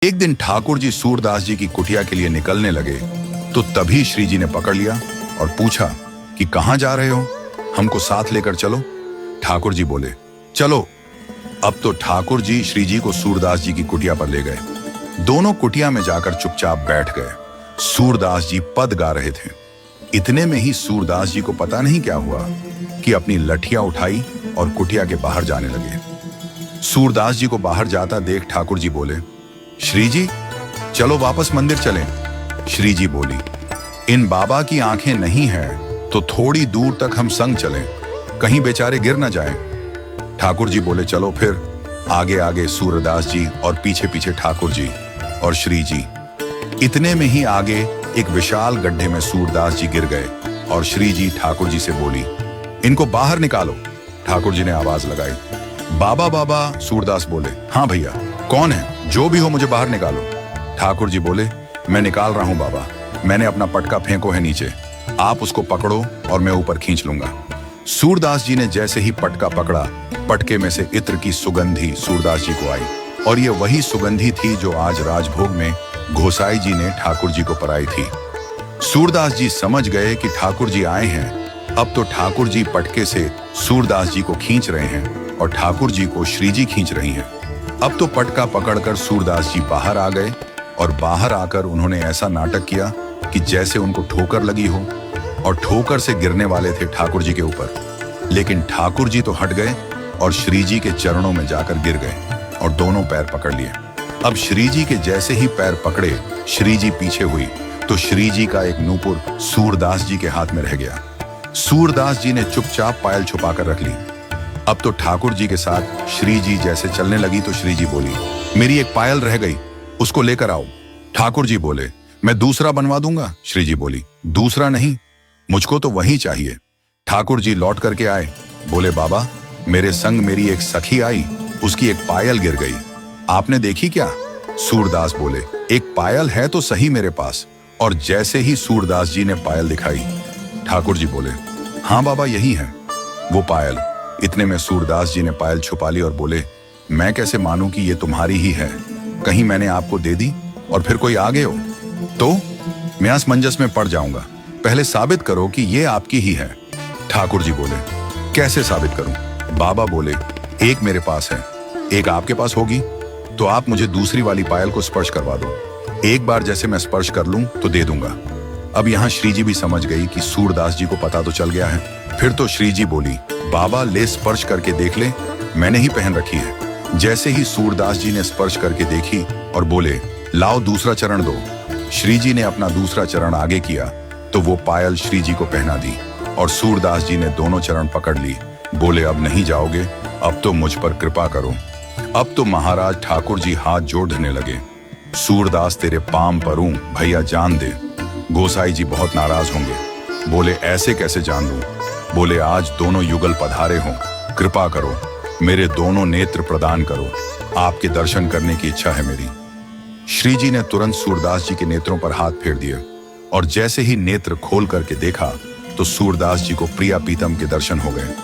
एक दिन ठाकुर जी सूरदास जी की कुटिया के लिए निकलने लगे तो तभी श्री जी ने पकड़ लिया और पूछा कि कहाँ जा रहे हो, हमको साथ लेकर चलो। ठाकुर जी बोले चलो। अब तो ठाकुर जी श्री जी को सूरदास जी की कुटिया पर ले गए। दोनों कुटिया में जाकर चुपचाप बैठ गए। सूरदास जी पद गा रहे थे। इतने में ही सूरदास जी को पता नहीं क्या हुआ कि अपनी लठियां उठाई और कुटिया के बाहर जाने लगे। सूरदास जी को बाहर जाता देख ठाकुर जी बोले श्री जी चलो वापस मंदिर चलें। श्री जी बोली इन बाबा की आंखें नहीं हैं तो थोड़ी दूर तक हम संग चलें, कहीं बेचारे गिर न जाएं। ठाकुर जी बोले चलो फिर। आगे आगे सूरदास जी और पीछे पीछे ठाकुर जी और श्री जी। इतने में ही आगे एक विशाल गड्ढे में सूरदास जी गिर गए और श्री जी ठाकुर जी से बोली इनको बाहर निकालो। ठाकुर जी ने आवाज लगाई बाबा बाबा। सूरदास बोले हाँ भैया, कौन है, जो भी हो मुझे बाहर निकालो। ठाकुर जी बोले मैं निकाल रहा हूं बाबा, मैंने अपना पटका फेंको है नीचे, आप उसको पकड़ो और मैं ऊपर खींच लूंगा। सूरदास जी ने जैसे ही पटका पकड़ा, पटके में से इत्र की सुगंधी सूरदास जी को आई और ये वही सुगंधी थी जो आज राजभोग में गोसाई जी ने ठाकुर जी को पराई थी। सूरदास जी समझ गए कि ठाकुर जी आए हैं। अब तो ठाकुर जी पटके से सूरदास जी को खींच रहे हैं और ठाकुर जी को श्री जी खींच रही हैं। अब तो पटका पकड़कर सूरदास जी बाहर आ गए और बाहर आकर उन्होंने ऐसा नाटक किया कि जैसे उनको ठोकर लगी हो और ठोकर से गिरने वाले थे ठाकुर जी के ऊपर। लेकिन ठाकुर जी तो हट गए और श्री जी के चरणों में जाकर गिर गए और दोनों पैर पकड़ लिए। अब श्री जी के जैसे ही पैर पकड़े, श्री जी पीछे हुई तो श्री जी का एक नूपुर सूरदास जी के हाथ में रह गया। सूरदास जी ने चुपचाप पायल छुपा कर रख ली। अब तो ठाकुर जी के साथ श्री जी जैसे चलने लगी तो श्री जी बोली मेरी एक पायल रह गई, उसको लेकर आओ। ठाकुर जी बोले मैं दूसरा बनवा दूंगा। श्री जी बोली दूसरा नहीं, मुझको तो वही चाहिए। ठाकुर जी लौट करके आए, बोले बाबा मेरे संग मेरी एक सखी आई, उसकी एक पायल गिर गई, आपने देखी क्या? सूरदास बोले एक पायल है तो सही मेरे पास। और जैसे ही सूरदास जी ने पायल दिखाई, ठाकुर जी बोले हाँ बाबा यही है वो पायल। इतने में सूरदास जी ने पायल छुपा ली और बोले मैं कैसे मानूं कि ये तुम्हारी ही है, कहीं मैंने आपको दे दी और फिर कोई आ गए हो तो मैं असमंजस में पड़ जाऊंगा, पहले साबित करो कि ये आपकी ही है। ठाकुर जी बोले कैसे साबित करूं? बाबा बोले एक मेरे पास है, एक आपके पास होगी, तो आप मुझे दूसरी वाली पायल को स्पर्श करवा दो, एक बार जैसे मैं स्पर्श कर लूं तो दे दूंगा। अब यहाँ श्री जी भी समझ गई कि सूरदास जी को पता तो चल गया है। फिर तो श्री जी बोली बाबा ले स्पर्श करके देख ले, मैंने ही पहन रखी है। जैसे ही सूरदास जी ने स्पर्श करके देखी और बोले लाओ दूसरा चरण दो। श्री जी ने अपना दूसरा चरण आगे किया तो वो पायल श्री जी को पहना दी और सूरदास जी ने दोनों चरण पकड़ ली। बोले अब नहीं जाओगे, अब तो मुझ पर कृपा करो। अब तो महाराज ठाकुर जी हाथ जोड़ने लगे, सूरदास तेरे पाम परूं, भैया जान दे। गोसाई जी बहुत नाराज होंगे, बोले ऐसे कैसे जान दूं? बोले आज दोनों युगल पधारे हों, कृपा करो, मेरे दोनों नेत्र प्रदान करो, आपके दर्शन करने की इच्छा है मेरी। श्री जी ने तुरंत सूरदास जी के नेत्रों पर हाथ फेर दिए और जैसे ही नेत्र खोल करके देखा तो सूरदास जी को प्रिया पीतम के दर्शन हो गए।